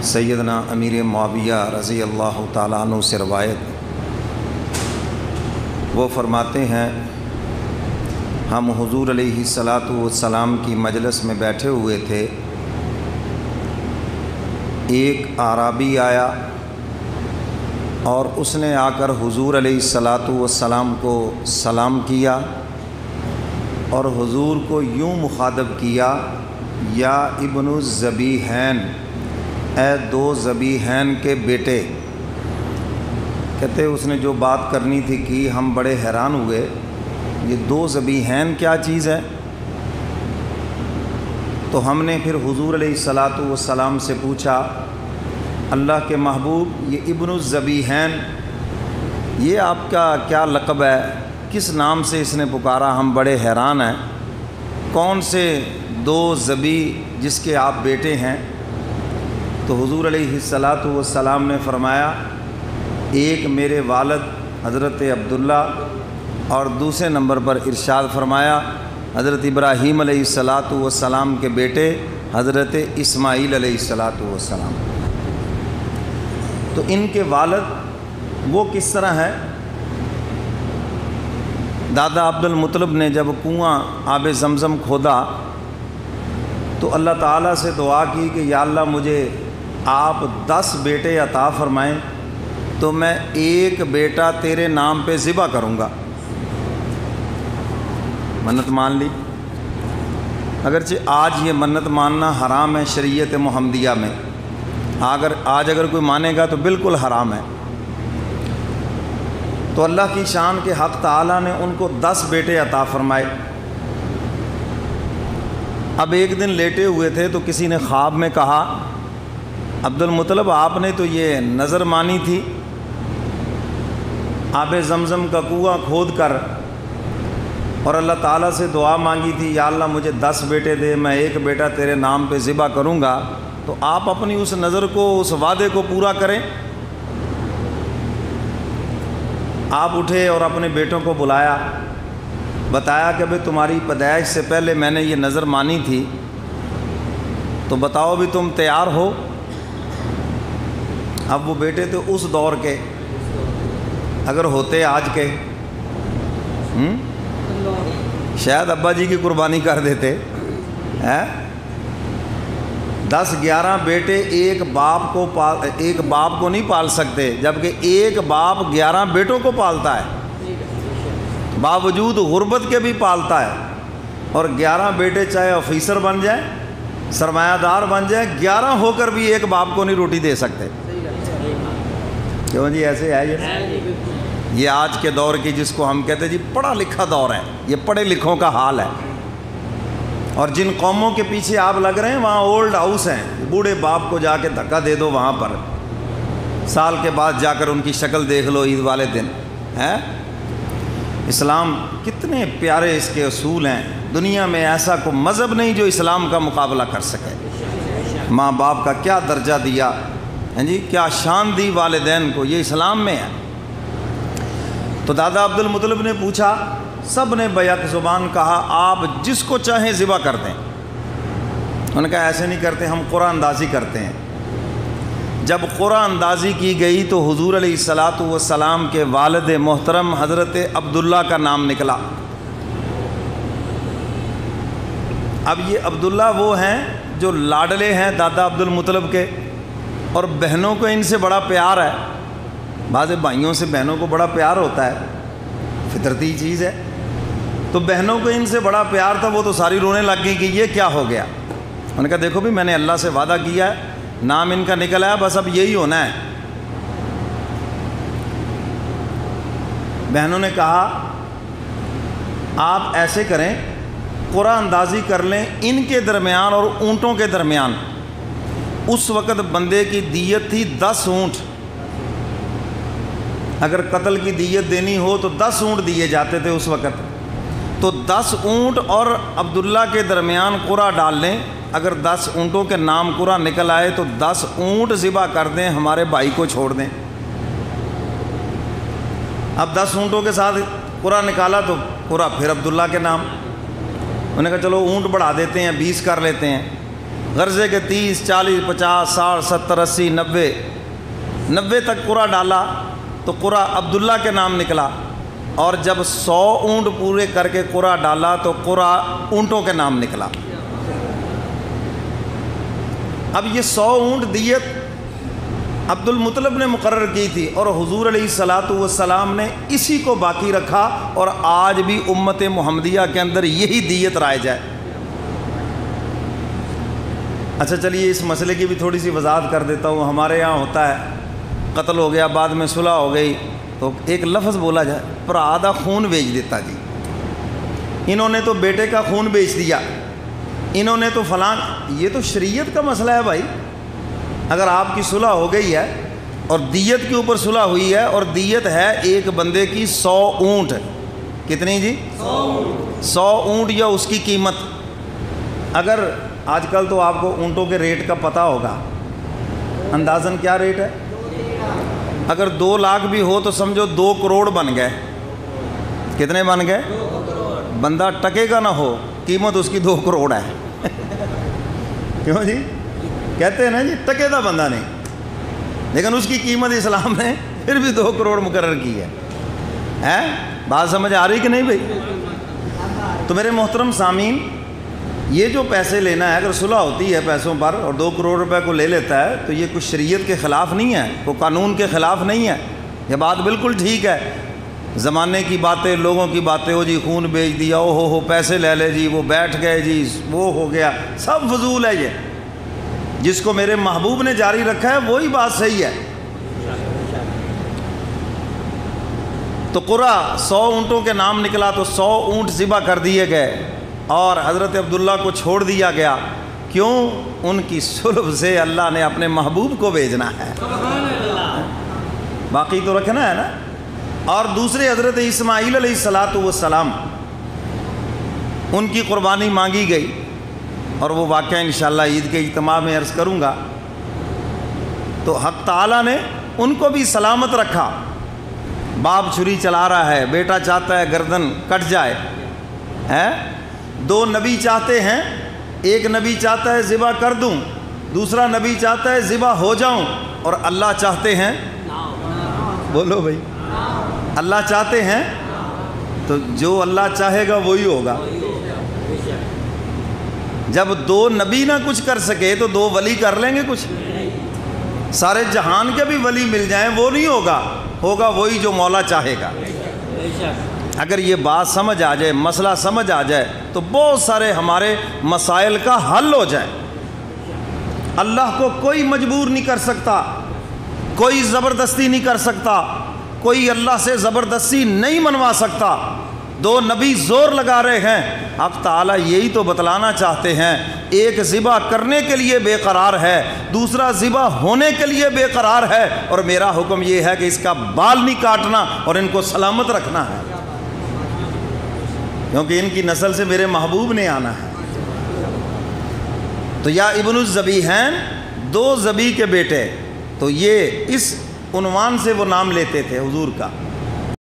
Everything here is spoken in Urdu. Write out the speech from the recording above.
سیدنا امیر معاویہ رضی اللہ تعالیٰ عنہ سے روایت، وہ فرماتے ہیں ہم حضور علیہ الصلاۃ والسلام کی مجلس میں بیٹھے ہوئے تھے، ایک اعرابی آیا اور اس نے آ کر حضور علیہ الصلاۃ والسلام کو سلام کیا اور حضور کو یوں مخاطب کیا، یا ابن الذبیحین، اے دو ذبیحین کے بیٹے۔ کہتے اس نے جو بات کرنی تھی کی، ہم بڑے حیران ہوئے، یہ دو ذبیحین کیا چیز ہے؟ تو ہم نے پھر حضور علیہ الصلاۃ والسلام سے پوچھا، اللہ کے محبوب، یہ ابن الذبیحین یہ آپ کا کیا لقب ہے؟ کس نام سے اس نے پکارا؟ ہم بڑے حیران ہیں، کون سے دو ذبیح جس کے آپ بیٹے ہیں؟ تو حضور علیہ الصلاۃ والسلام نے فرمایا، ایک میرے والد حضرت عبداللہ، اور دوسرے نمبر پر ارشاد فرمایا حضرت ابراہیم علیہ الصلاۃ والسلام کے بیٹے حضرت اسماعیل علیہ الصلاۃ والسلام۔ تو ان کے والد وہ کس طرح ہے؟ دادا عبد المطلب نے جب کنواں آب زمزم کھودا تو اللہ تعالیٰ سے دعا کی کہ یا اللہ مجھے آپ 10 بیٹے عطا فرمائیں تو میں ایک بیٹا تیرے نام پہ ذبح کروں گا۔ منت مان لی، اگرچہ آج یہ منت ماننا حرام ہے شریعت محمدیہ میں، آج اگر کوئی مانے گا تو بالکل حرام ہے۔ تو اللہ کی شان کے حق تعالیٰ نے ان کو 10 بیٹے عطا فرمائے۔ اب ایک دن لیٹے ہوئے تھے تو کسی نے خواب میں کہا، عبد المطلب آپ نے تو یہ نظر مانی تھی، آب زمزم کا کنواں کھود کر، اور اللہ تعالیٰ سے دعا مانگی تھی یا اللہ مجھے 10 بیٹے دے، میں ایک بیٹا تیرے نام پہ ذبح کروں گا، تو آپ اپنی اس نظر کو، اس وعدے کو پورا کریں۔ آپ اٹھے اور اپنے بیٹوں کو بلایا، بتایا کہ بھئی تمہاری پیدائش سے پہلے میں نے یہ نظر مانی تھی، تو بتاؤ بھی تم تیار ہو؟ اب وہ بیٹے تو اس دور کے، اگر ہوتے آج کے شاید ابا جی کی قربانی کر دیتے۔ 10-11 بیٹے ایک باپ کو نہیں پال سکتے، جبکہ ایک باپ 11 بیٹوں کو پالتا ہے، باوجود غربت کے بھی پالتا ہے، اور 11 بیٹے چاہے آفیسر بن جائیں، سرمایہ دار بن جائیں، 11 ہو کر بھی ایک باپ کو نہیں روٹی دے سکتے۔ کیوں جی ایسے ہے یہ آج کے دور کی، جس کو ہم کہتے ہیں جی پڑھا لکھا دور ہے، یہ پڑھے لکھوں کا حال ہے۔ اور جن قوموں کے پیچھے آپ لگ رہے ہیں وہاں اولڈ ہاؤس ہیں، بوڑھے باپ کو جا کے دھکا دے دو وہاں پر، سال کے بعد جا کر ان کی شکل دیکھ لو عید والے دن ہے۔ اسلام کتنے پیارے اس کے اصول ہیں، دنیا میں ایسا کوئی مذہب نہیں جو اسلام کا مقابلہ کر سکے۔ ماں باپ کا کیا درجہ دیا ہے جی، کیا شان دی والدین کو، یہ اسلام میں ہے۔ تو دادا عبد المطلب نے پوچھا، سب نے بیک زبان کہا آپ جس کو چاہیں ذبح کر دیں۔ انہوں نے کہا ایسے نہیں کرتے، ہم قرآن اندازی کرتے ہیں۔ جب قرآن اندازی کی گئی تو حضور علیہ الصلاۃ والسلام کے والد محترم حضرت عبداللہ کا نام نکلا۔ اب یہ عبداللہ وہ ہیں جو لاڈلے ہیں دادا عبد المطلب کے، اور بہنوں کو ان سے بڑا پیار ہے۔ بعض بھائیوں سے بہنوں کو بڑا پیار ہوتا ہے، فطرتی چیز ہے۔ تو بہنوں کو ان سے بڑا پیار تھا، وہ تو ساری رونے لگ گئی کہ یہ کیا ہو گیا۔ انہوں نے کہا دیکھو بھی میں نے اللہ سے وعدہ کیا ہے، نام ان کا نکل آیا، بس اب یہی ہونا ہے۔ بہنوں نے کہا آپ ایسے کریں، قرآن اندازی کر لیں ان کے درمیان اور اونٹوں کے درمیان۔ اس وقت بندے کی دیت تھی 10 اونٹ، اگر قتل کی دیت دینی ہو تو 10 اونٹ دیے جاتے تھے اس وقت۔ تو 10 اونٹ اور عبداللہ کے درمیان قرعہ ڈال لیں، اگر 10 اونٹوں کے نام قرعہ نکل آئے تو 10 اونٹ ذبح کر دیں، ہمارے بھائی کو چھوڑ دیں۔ اب 10 اونٹوں کے ساتھ قرعہ نکالا تو قرعہ پھر عبداللہ کے نام۔ انہوں نے کہا چلو اونٹ بڑھا دیتے ہیں، 20 کر لیتے ہیں۔ غرضے کے 30 40 50 60 70 80 90 تک قرعہ ڈالا تو قرعہ عبداللہ کے نام نکلا، اور جب 100 اونٹ پورے کر کے قرعہ ڈالا تو قرعہ اونٹوں کے نام نکلا۔ اب یہ 100 اونٹ دیت عبد المطلب نے مقرر کی تھی، اور حضور علیہ الصلاۃ والسلام نے اسی کو باقی رکھا، اور آج بھی امت محمدیہ کے اندر یہی دیت رائج ہے۔ اچھا چلیے اس مسئلے کی بھی تھوڑی سی وضاحت کر دیتا ہوں۔ ہمارے یہاں ہوتا ہے قتل ہو گیا، بعد میں صلح ہو گئی تو ایک لفظ بولا جائے، پر آدھا خون بیچ دیتا جی، انہوں نے تو بیٹے کا خون بیچ دیا، انہوں نے تو فلاں۔ یہ تو شریعت کا مسئلہ ہے بھائی۔ اگر آپ کی صلح ہو گئی ہے اور دیت کے اوپر صلح ہوئی ہے، اور دیت ہے ایک بندے کی 100 اونٹ، کتنی جی؟ 100 اونٹ یا اس کی قیمت۔ اگر آج کل تو آپ کو اونٹوں کے ریٹ کا پتہ ہوگا، اندازاً کیا ریٹ ہے؟ اگر 2 لاکھ بھی ہو تو سمجھو 2 کروڑ بن گئے۔ کتنے بن گئے؟ بندہ ٹکے گا نہ ہو، قیمت اس کی 2 کروڑ ہے۔ کیوں جی؟ کہتے ہیں نا جی ٹکے دا بندہ نہیں، لیکن اس کی قیمت اسلام نے پھر بھی 2 کروڑ مقرر کی ہے۔ بات سمجھ آ رہی کہ نہیں بھائی؟ تو میرے محترم سامعین، یہ جو پیسے لینا ہے، اگر صلح ہوتی ہے پیسوں پر اور 2 کروڑ روپے کو لے لیتا ہے تو یہ کچھ شریعت کے خلاف نہیں ہے، کوئی قانون کے خلاف نہیں ہے، یہ بات بالکل ٹھیک ہے۔ زمانے کی باتیں، لوگوں کی باتیں، ہو جی خون بیچ دیا، او ہو پیسے لے لے جی، وہ بیٹھ گئے جی، وہ ہو گیا، سب فضول ہے۔ یہ جس کو میرے محبوب نے جاری رکھا ہے وہی بات صحیح ہے۔ تو قرعہ 100 اونٹوں کے نام نکلا تو 100 اونٹ ذبح کر دیے گئے، اور حضرت عبداللہ کو چھوڑ دیا گیا۔ کیوں؟ ان کی صلب سے اللہ نے اپنے محبوب کو بھیجنا ہے، باقی تو رکھنا ہے نا۔ اور دوسرے حضرت اسماعیل علیہ الصلاۃ والسلام، ان کی قربانی مانگی گئی، اور وہ واقعہ انشاءاللہ عید کے اجتماع میں عرض کروں گا۔ تو حق تعالیٰ نے ان کو بھی سلامت رکھا۔ باپ چھری چلا رہا ہے، بیٹا چاہتا ہے گردن کٹ جائے، 2 نبی چاہتے ہیں، ایک نبی چاہتا ہے ذبح کر دوں، دوسرا نبی چاہتا ہے ذبح ہو جاؤں، اور اللہ چاہتے ہیں، بولو بھائی، اللہ چاہتے ہیں، تو جو اللہ چاہے گا وہی ہوگا۔ جب 2 نبی نہ کچھ کر سکے تو 2 ولی کر لیں گے کچھ؟ سارے جہان کے بھی ولی مل جائیں وہ نہیں ہوگا، ہوگا وہی جو مولا چاہے گا۔ اگر یہ بات سمجھ آ جائے، مسئلہ سمجھ آ جائے، تو بہت سارے ہمارے مسائل کا حل ہو جائے۔ اللہ کو کوئی مجبور نہیں کر سکتا، کوئی زبردستی نہیں کر سکتا، کوئی اللہ سے زبردستی نہیں منوا سکتا۔ 2 نبی زور لگا رہے ہیں، حق تعالیٰ یہی تو بتلانا چاہتے ہیں، ایک ذبح کرنے کے لیے بے قرار ہے، دوسرا ذبح ہونے کے لیے بے قرار ہے، اور میرا حکم یہ ہے کہ اس کا بال نہیں کاٹنا اور ان کو سلامت رکھنا ہے، کیونکہ ان کی نسل سے میرے محبوب نے آنا ہے۔ تو یا ابن الذبیحین، 2 ذبیح کے بیٹے، تو یہ اس عنوان سے وہ نام لیتے تھے حضور کا۔